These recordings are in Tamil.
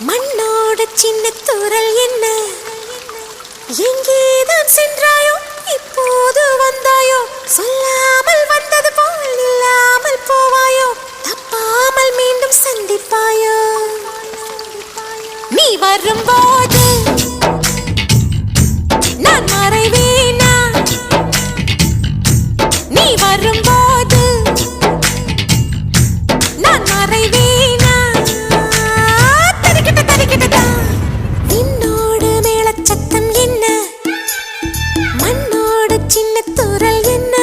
மண்ணோட சின்ன தூரல் என்ன எங்கேதான் சென்றாயோ இப்போது வந்தாயோ சொல்லாமல் வந்தது போல் இல்லாமல் போவாயோ தப்பாமல் மீண்டும் சந்திப்பாயோ நீ வரும்போது நான் மறைவேனா நீ வரும்போது நான் மறைவேனா தரிக்கிட்ட தரிக்கிட்டதான் நின்னோட மேளச்சத்தம் என்ன மண்ணோட சின்ன தூரல் என்ன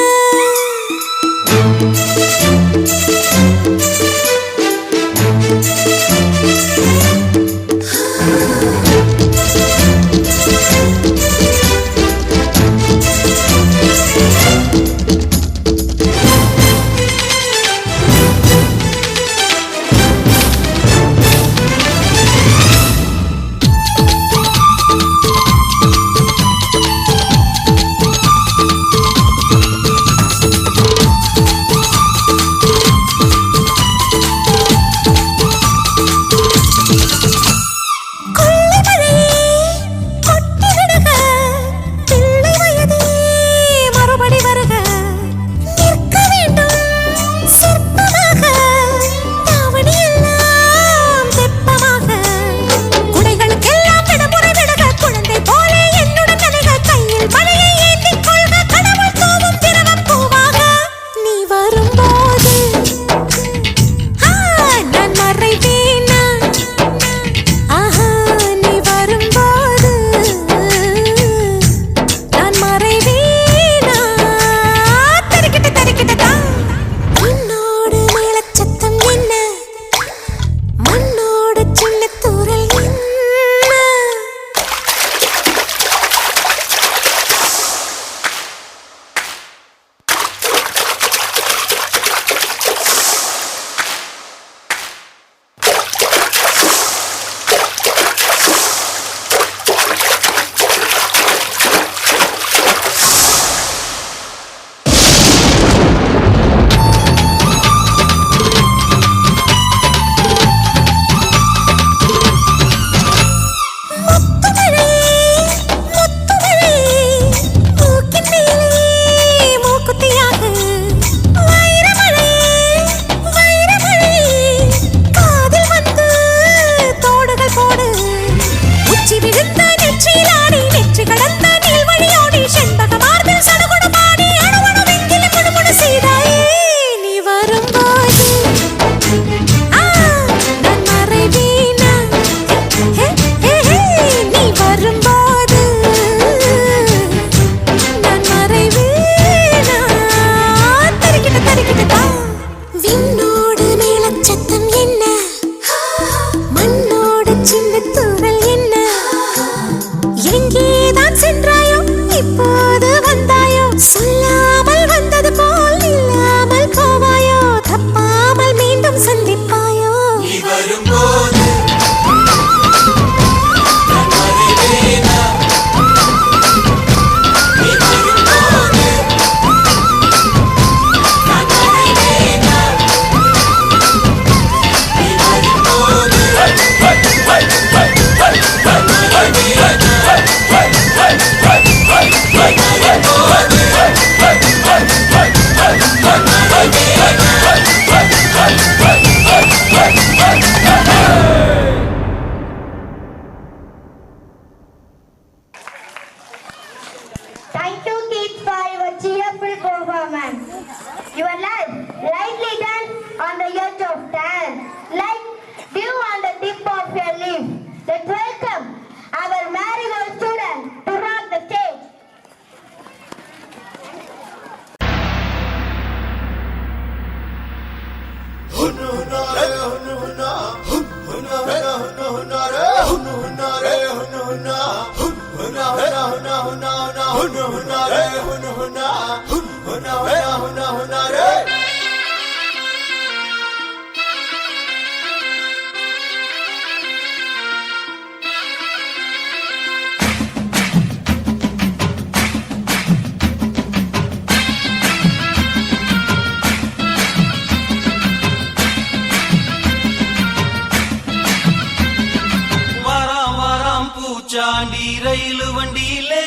பூச்சாண்டி ரயிலு வண்டியிலே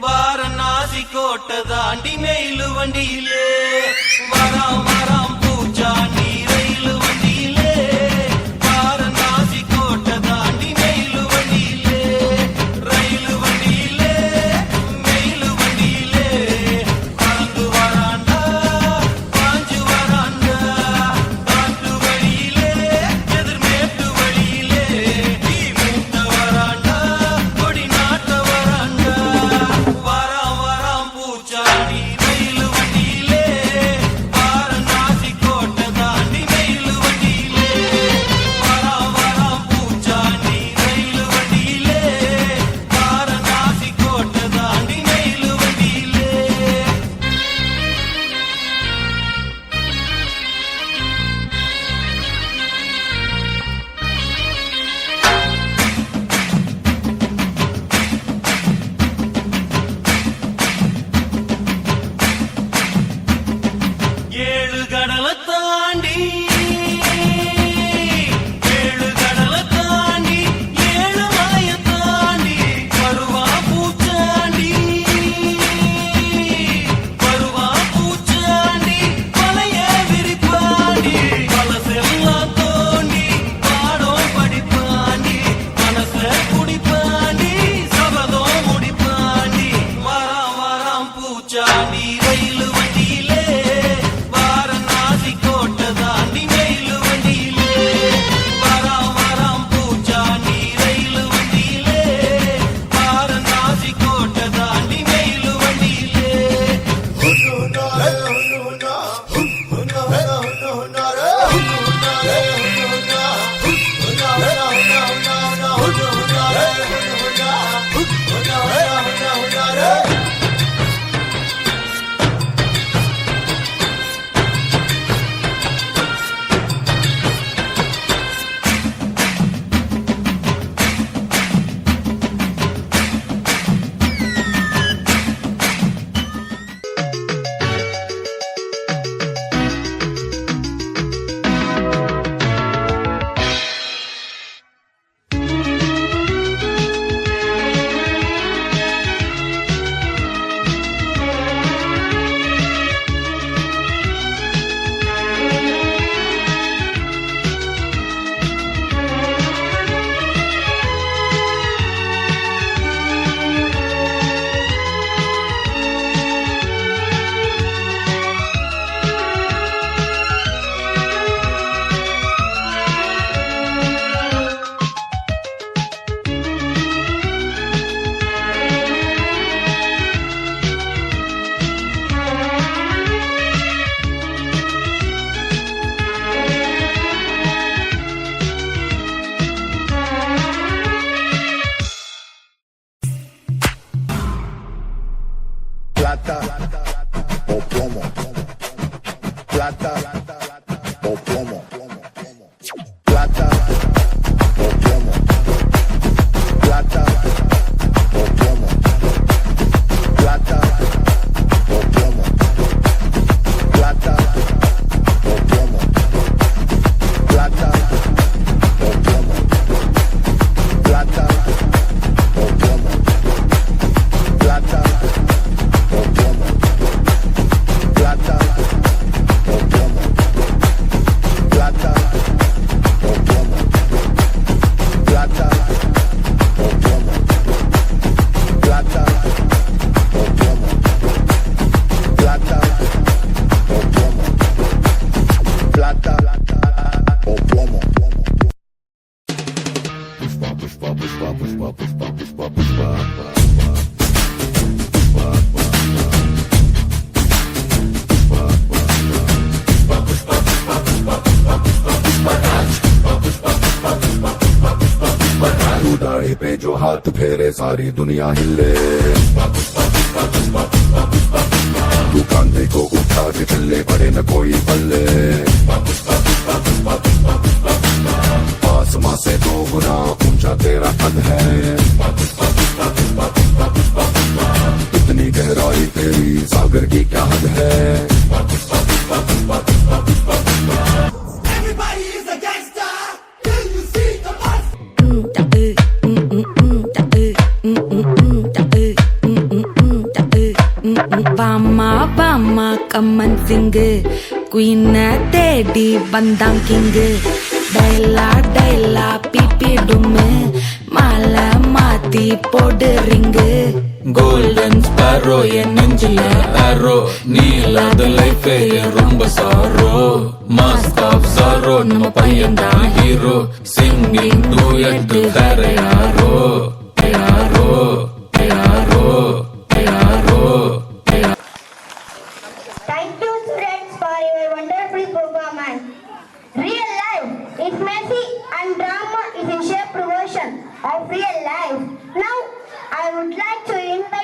வாரணாசி கோட்டை தாண்டி மெயிலு வண்டியிலே வராம் வராம் பூச்சாண்டி ரயிலு வண்டியிலே வாரணாசி கோட்டை தாண்டி மெயிலு வண்டியிலே ரயிலு வண்டியிலே மெயிலு வண்டியிலே பறந்து வராண்டா பாஞ்சு வராண்டா காட்டு வழியிலே எதிர்மேட்டு வழியிலே நீ மூட்ட வராண்டா கொடி நாட்ட வராண்டா வராம் வராம் பூச்சாண்டி ரயிலு வண்டியிலே வாரணாசி கோட்டை தாண்டி மெயிலு வண்டியிலே வராம் வராம் பூச்சாண்டி ரயிலு வண்டியிலே வாரணாசி கோட்டை தாண்டி மெயிலு வண்டியிலே ஏழு கடலை தாண்டி ஏழு கடலை தாண்டி ஏழு மலையை தாண்டி வருவா பூச்சாண்டி வருவா பூச்சாண்டி பழைய விரிப்பாண்டி பழசெல்லாம் தோண்டி பாடம் படிப்பாண்டி மனச குடிப்பாண்டி சபதம் முடிப்பாண்டி வராம் வராம் பூச்சாண்டி ரயிலு வண்டியிலே வாரணாசி கோட்டை தாண்டி மெயிலு வண்டியிலே வராம் வராம் பூச்சாண்டி ரயிலு வண்டியிலே வாரணாசி கோட்டை தாண்டி மெயிலு வண்டியிலே Plata o plomo. Plata o plomo. Plata o plomo. Plata o plomo. Plata o plomo. Plata o plomo. Plata o plomo. Plata o plomo. Plata o plomo. Plata o plomo. Plata o plomo. Plata o plomo. Plata o plomo. Plata o plomo. Plata o plomo. Pushpa, pushpa, pushpa, pushpa, pushpa, pushpa, pushpa. तू दाढ़ी पे जो हाथ फेरे सारी दुनिया हिले तू कांधे को उठा के चले पड़े न कोई पल्ले आसमां से 2 गुना ऊंचा तेरा कद है इतनी गहराई तेरी सागर की क्या हद है Da கம்மன் சிங்கு குயின தேடி வந்தான் கிங்கு டைலா டைலா பிபி டும்மு மாலை மாத்தி போடு ரிங்கு கோல்டன் ஸ்பாரோ என் நெஞ்சில ஆரோ நீ இல்லாத லைஃபே ரொம்ப சாரோ மாஸ்க் ஆஃப் சாரோ நம்ம பையன் தான் ஹீரோ சிங்கிங் டூயட் வேற யாரோ யாரோ யாரோ யாரோ. Thank you, students, for your wonderful performance. Real life is messy and drama is a shaped version of real life. Now, I would like to invite